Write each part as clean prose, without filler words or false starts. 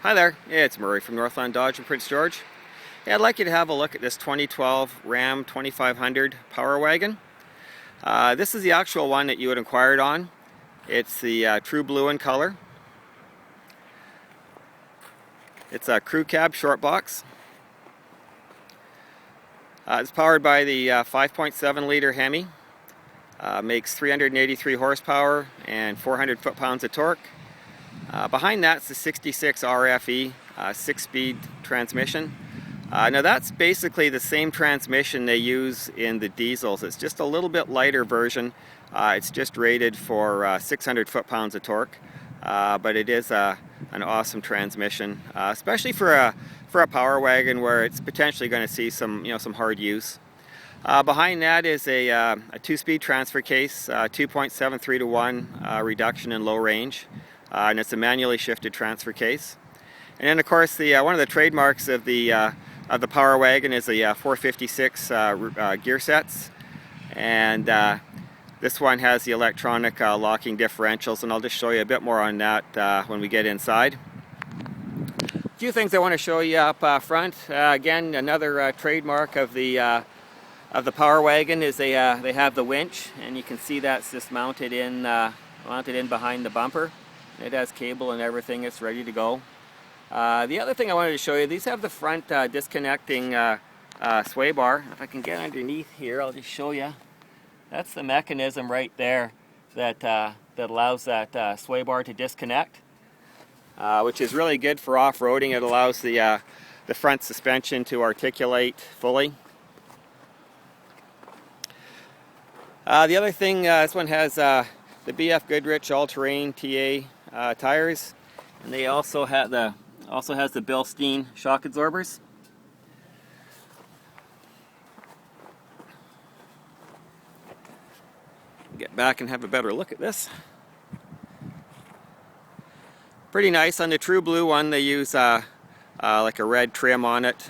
Hi there, it's Murray from Northland Dodge in Prince George. Hey, I'd like you to have a look at this 2012 Ram 2500 Power Wagon. This is the actual one that you had inquired on. It's the true blue in color. It's a crew cab short box. It's powered by the 5.7 liter Hemi. Makes 383 horsepower and 400 foot-pounds of torque. Behind that's the 66 RFE 6-speed transmission. Now that's basically the same transmission they use in the diesels. It's just a little bit lighter version. It's just rated for 600 foot-pounds of torque, but it is an awesome transmission, especially for a Power Wagon where it's potentially going to see some hard use. Behind that is a 2-speed transfer case, 2.73 to 1 reduction in low range. And it's a manually shifted transfer case. And then of course one of the trademarks of the Power Wagon is the 456 gear sets, and this one has the electronic locking differentials, and I'll just show you a bit more on that when we get inside. A few things I want to show you up front. Again, another trademark of the Power Wagon is they have the winch, and you can see that's just mounted in behind the bumper. It has cable and everything, it's ready to go. The other thing I wanted to show you, these have the front disconnecting sway bar. If I can get underneath here, I'll just show you. That's the mechanism right there that allows that sway bar to disconnect, which is really good for off-roading. It allows the front suspension to articulate fully. The other thing, this one has the BF Goodrich all-terrain TA tires, and they also has the Bilstein shock absorbers. Get back and have a better look at this. Pretty nice. On the true blue one, they use like a red trim on it.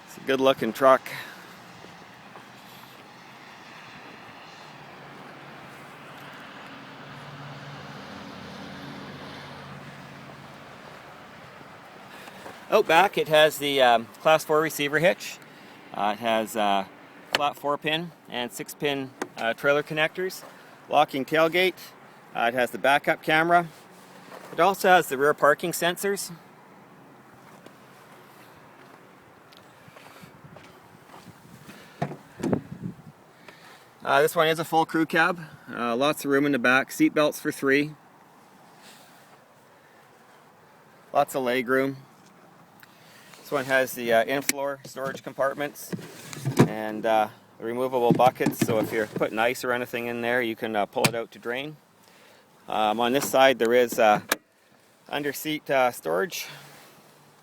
It's a good looking truck. Out back it has the Class 4 receiver hitch. It has flat 4-pin and 6-pin trailer connectors. Locking tailgate. It has the backup camera. It also has the rear parking sensors. This one is a full crew cab. Lots of room in the back. Seat belts for 3. Lots of leg room. This one has the in-floor storage compartments and the removable buckets, so if you're putting ice or anything in there, you can pull it out to drain. On this side there is under-seat storage,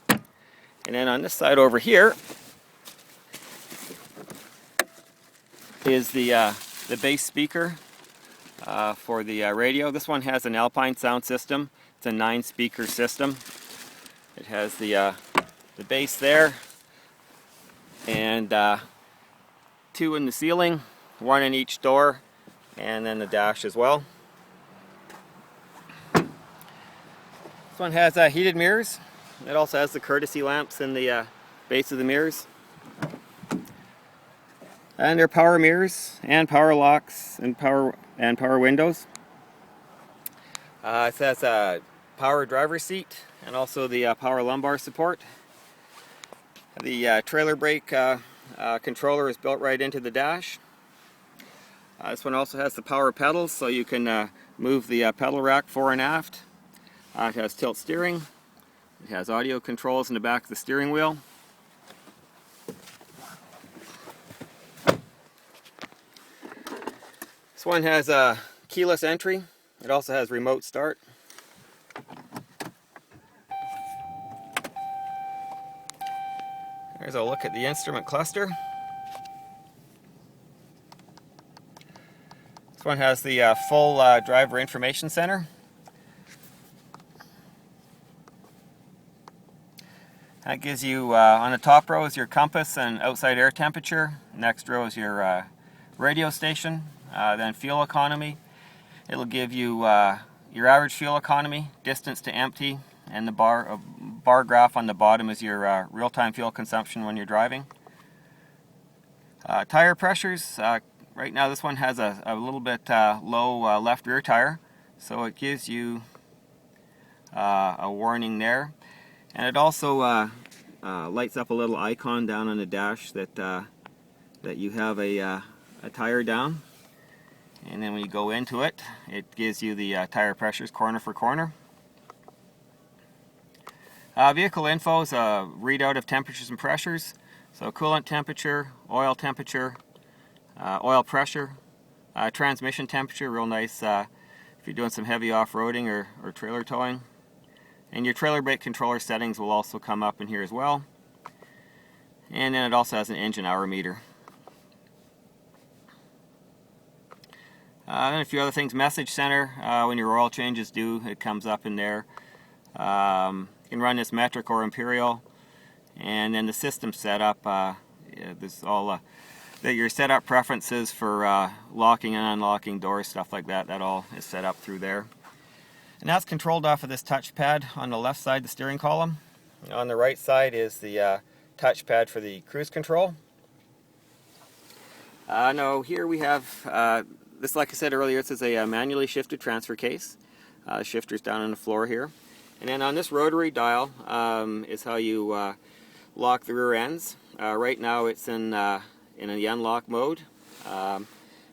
and then on this side over here is the bass speaker for the radio. This one has an Alpine sound system. It's a 9-speaker system. It has the bass there, and 2 in the ceiling, 1 in each door, and then the dash as well. This one has heated mirrors. It also has the courtesy lamps in the base of the mirrors. And they're power mirrors and power locks and power windows. It has a power driver's seat and also the power lumbar support. The trailer brake controller is built right into the dash. This one also has the power pedals, so you can move the pedal rack fore and aft. It has tilt steering. It has audio controls in the back of the steering wheel. This one has a keyless entry. It also has remote start. Here's a look at the instrument cluster. This one has the full driver information center. That gives you, on the top row is your compass and outside air temperature. Next row is your radio station, then fuel economy. It'll give you your average fuel economy, distance to empty, and the bar graph on the bottom is your real-time fuel consumption when you're driving. Tire pressures, right now this one has a little bit low left rear tire, so it gives you a warning there. And it also lights up a little icon down on the dash that you have a tire down. And then when you go into it, it gives you the tire pressures corner for corner. Vehicle info is a readout of temperatures and pressures. So coolant temperature, oil pressure, transmission temperature, real nice if you're doing some heavy off-roading or trailer towing. And your trailer brake controller settings will also come up in here as well. And then it also has an engine hour meter. And a few other things. Message center, when your oil change is due, it comes up in there. You can run this metric or imperial. And then the system setup, there's all your setup preferences for locking and unlocking doors, stuff like that. That all is set up through there. And that's controlled off of this touchpad on the left side, the steering column. On the right side is the touchpad for the cruise control. Now here we have this, like I said earlier, this is a manually shifted transfer case. The shifter's down on the floor here. And then on this rotary dial is how you lock the rear ends. Right now it's in the unlock mode. But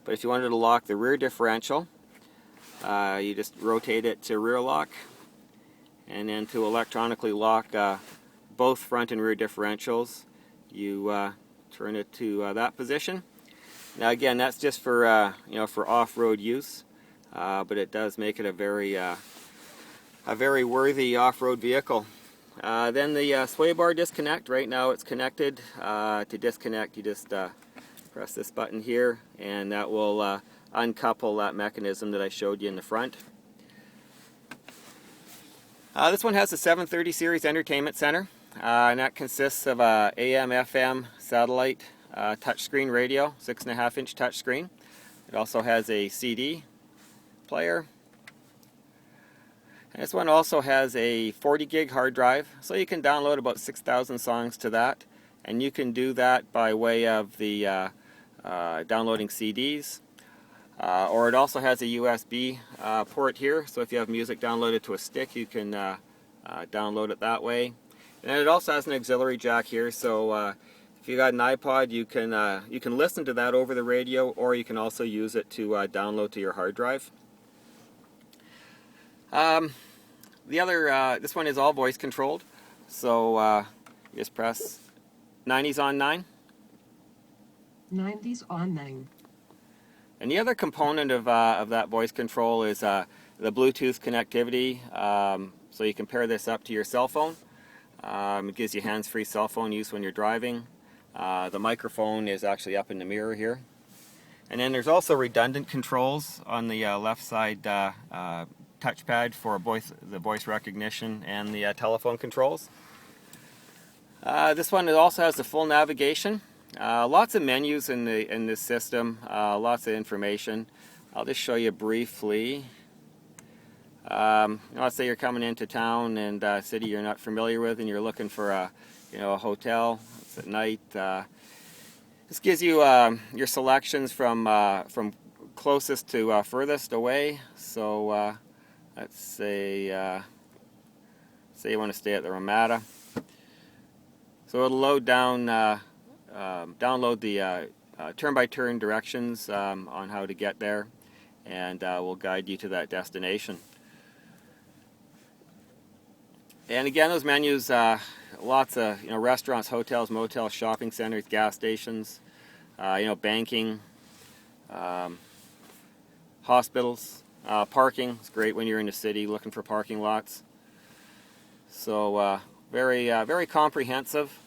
if you wanted to lock the rear differential, you just rotate it to rear lock. And then to electronically lock both front and rear differentials, you turn it to that position. Now again, that's just for for off-road use, but it does make it a very worthy off-road vehicle. Then the sway bar disconnect. Right now it's connected. To disconnect, you just press this button here, and that will uncouple that mechanism that I showed you in the front. This one has a 730 series entertainment center, and that consists of a AM/FM satellite touchscreen radio, 6.5-inch touchscreen. It also has a CD player. And this one also has a 40 gig hard drive, so you can download about 6,000 songs to that. And you can do that by way of the downloading CDs. Or it also has a USB port here, so if you have music downloaded to a stick, you can download it that way. And it also has an auxiliary jack here, so if you got an iPod, you can listen to that over the radio, or you can also use it to download to your hard drive. This one is all voice controlled, so you just press 90s on 9. 90s on 9. And the other component of that voice control is the Bluetooth connectivity, so you can pair this up to your cell phone. It gives you hands-free cell phone use when you're driving. The microphone is actually up in the mirror here. And then there's also redundant controls on the left side touchpad for the voice recognition and the telephone controls. This one also has the full navigation. Lots of menus in this system, lots of information. I'll just show you briefly. Let's say you're coming into town and a city you're not familiar with, and you're looking for a hotel. It's at night. This gives you your selections from closest to furthest away. So let's say you want to stay at the Ramada. So it'll load down, download the turn-by-turn directions on how to get there, and will guide you to that destination. And again, those menus, lots of restaurants, hotels, motels, shopping centers, gas stations, banking, hospitals, parking. It's great when you're in the city looking for parking lots. So very comprehensive.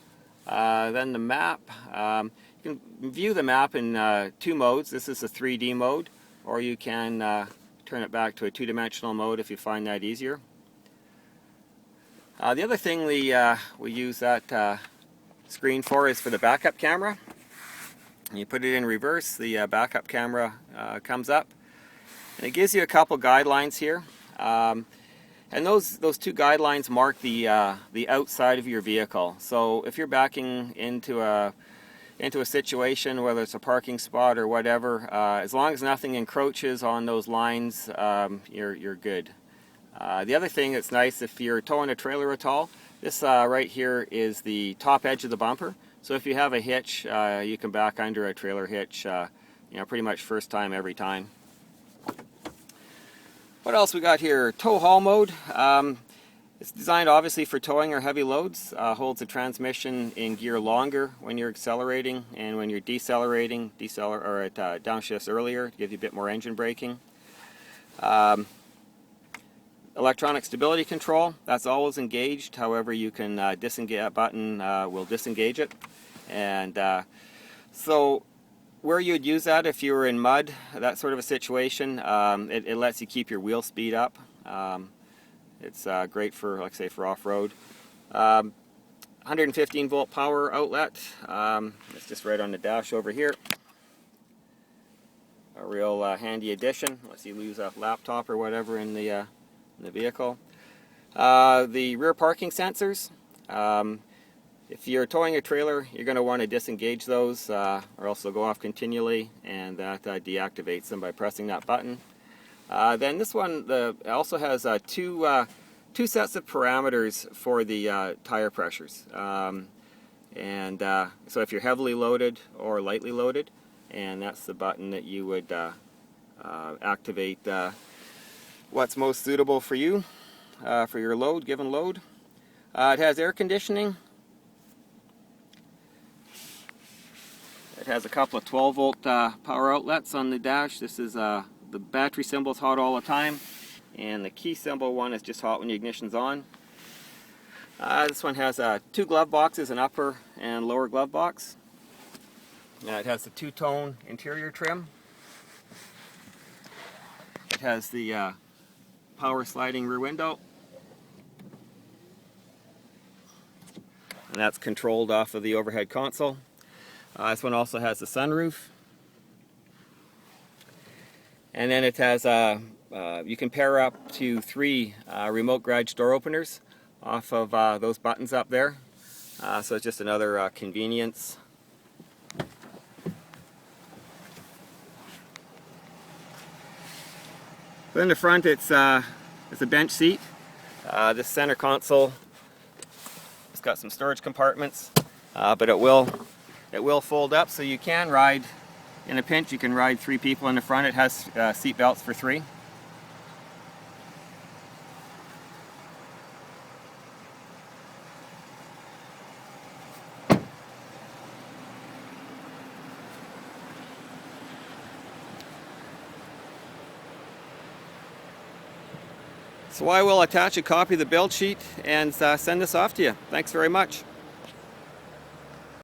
Then the map. You can view the map in two modes. This is the 3D mode, or you can turn it back to a two-dimensional mode if you find that easier. The other thing we use that screen for is for the backup camera. You put it in reverse, the backup camera comes up. And it gives you a couple guidelines here. And those two guidelines mark the outside of your vehicle. So if you're backing into a situation, whether it's a parking spot or whatever, as long as nothing encroaches on those lines, you're good. The other thing that's nice, if you're towing a trailer at all, this right here is the top edge of the bumper. So if you have a hitch, you can back under a trailer hitch, pretty much first time every time. What else we got here? Tow haul mode. It's designed obviously for towing or heavy loads. Holds the transmission in gear longer when you're accelerating, and when you're decelerating, or at downshifts earlier to give you a bit more engine braking. Electronic stability control, that's always engaged. However, you can disengage that button, will disengage it. And so where you'd use that if you were in mud, that sort of a situation, it lets you keep your wheel speed up. It's great for, like I say, for off-road. 115 volt power outlet. It's just right on the dash over here. A real handy addition, unless you lose a laptop or whatever in the vehicle. The rear parking sensors. If you're towing a trailer, you're going to want to disengage those, or else they'll go off continually, and that deactivates them by pressing that button. Then this one also has two sets of parameters for the tire pressures. So if you're heavily loaded or lightly loaded, and that's the button that you would activate what's most suitable for you, for your load, given load. It has air conditioning. It has a couple of 12 volt power outlets on the dash. This is the battery symbol is hot all the time, and the key symbol one is just hot when the ignition's on. This one has two glove boxes, an upper and lower glove box. It has the two-tone interior trim. It has the power sliding rear window, and that's controlled off of the overhead console. This one also has the sunroof, and then it has you can pair up to 3 remote garage door openers off of those buttons up there, so it's just another convenience. So in the front, it's a bench seat. This center console, it's got some storage compartments, but it will fold up, so you can ride, in a pinch, you can ride 3 people in the front. It has seat belts for 3. So I will attach a copy of the build sheet and send this off to you. Thanks very much.